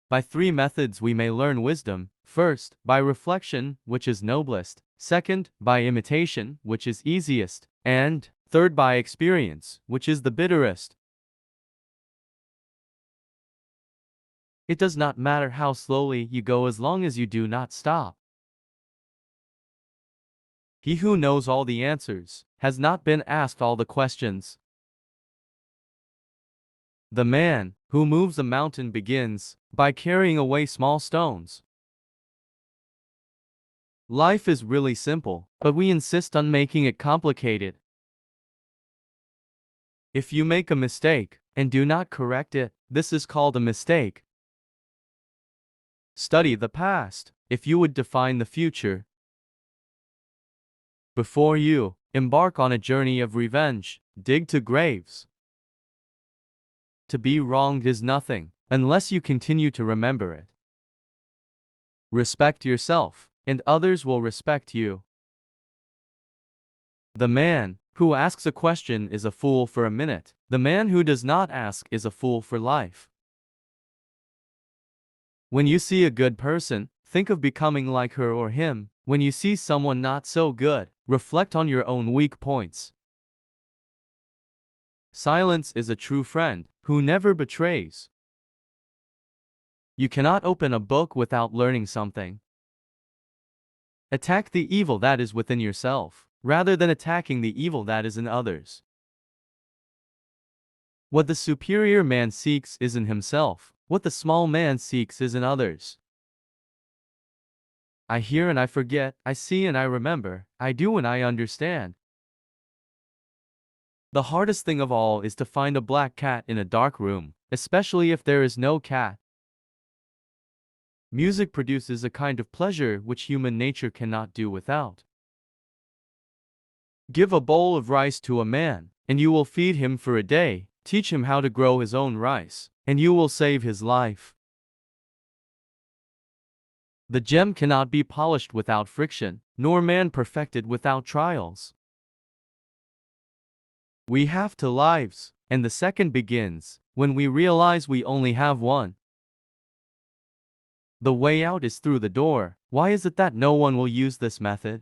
By three methods we may learn wisdom. First, by reflection, which is noblest. Second, by imitation, which is easiest. And third, by experience, which is the bitterest. It does not matter how slowly you go as long as you do not stop. He who knows all the answers has not been asked all the questions. The man who moves a mountain begins by carrying away small stones. Life is really simple, but we insist on making it complicated. If you make a mistake and do not correct it, this is called a mistake. Study the past if you would define the future. Before you embark on a journey of revenge, dig to graves. To be wronged is nothing unless you continue to remember it. Respect yourself, and others will respect you. The man who asks a question is a fool for a minute. The man who does not ask is a fool for life. When you see a good person, think of becoming like her or him. When you see someone not so good, reflect on your own weak points. Silence is a true friend who never betrays. You cannot open a book without learning something. Attack the evil that is within yourself, rather than attacking the evil that is in others. What the superior man seeks is in himself. What the small man seeks is in others. I hear and I forget, I see and I remember, I do and I understand. The hardest thing of all is to find a black cat in a dark room, especially if there is no cat. Music produces a kind of pleasure which human nature cannot do without. Give a bowl of rice to a man, and you will feed him for a day. Teach him how to grow his own rice, and you will save his life. The gem cannot be polished without friction, nor man perfected without trials. We have two lives, and the second begins when we realize we only have one. The way out is through the door. Why is it that no one will use this method?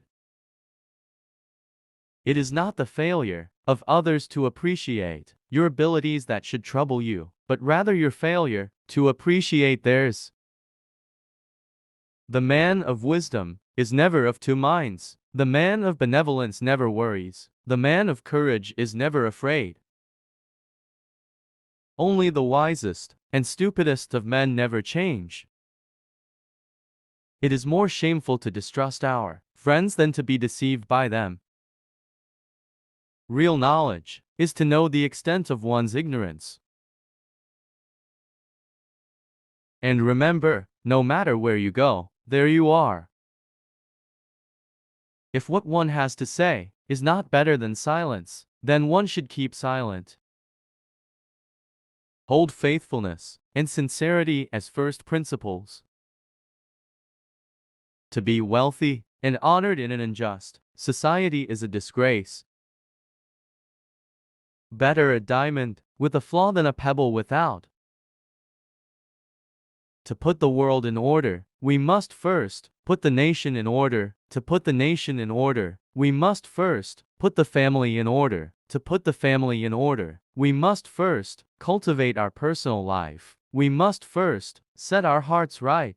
It is not the failure of others to appreciate your abilities that should trouble you, but rather your failure to appreciate theirs. The man of wisdom is never of two minds. The man of benevolence never worries. The man of courage is never afraid. Only the wisest and stupidest of men never change. It is more shameful to distrust our friends than to be deceived by them. Real knowledge is to know the extent of one's ignorance. And remember, no matter where you go, there you are. If what one has to say is not better than silence, then one should keep silent. Hold faithfulness and sincerity as first principles. To be wealthy and honored in an unjust society is a disgrace. Better a diamond with a flaw than a pebble without. To put the world in order, we must first put the nation in order. To put the nation in order, we must first put the family in order. To put the family in order, we must first cultivate our personal life. We must first set our hearts right.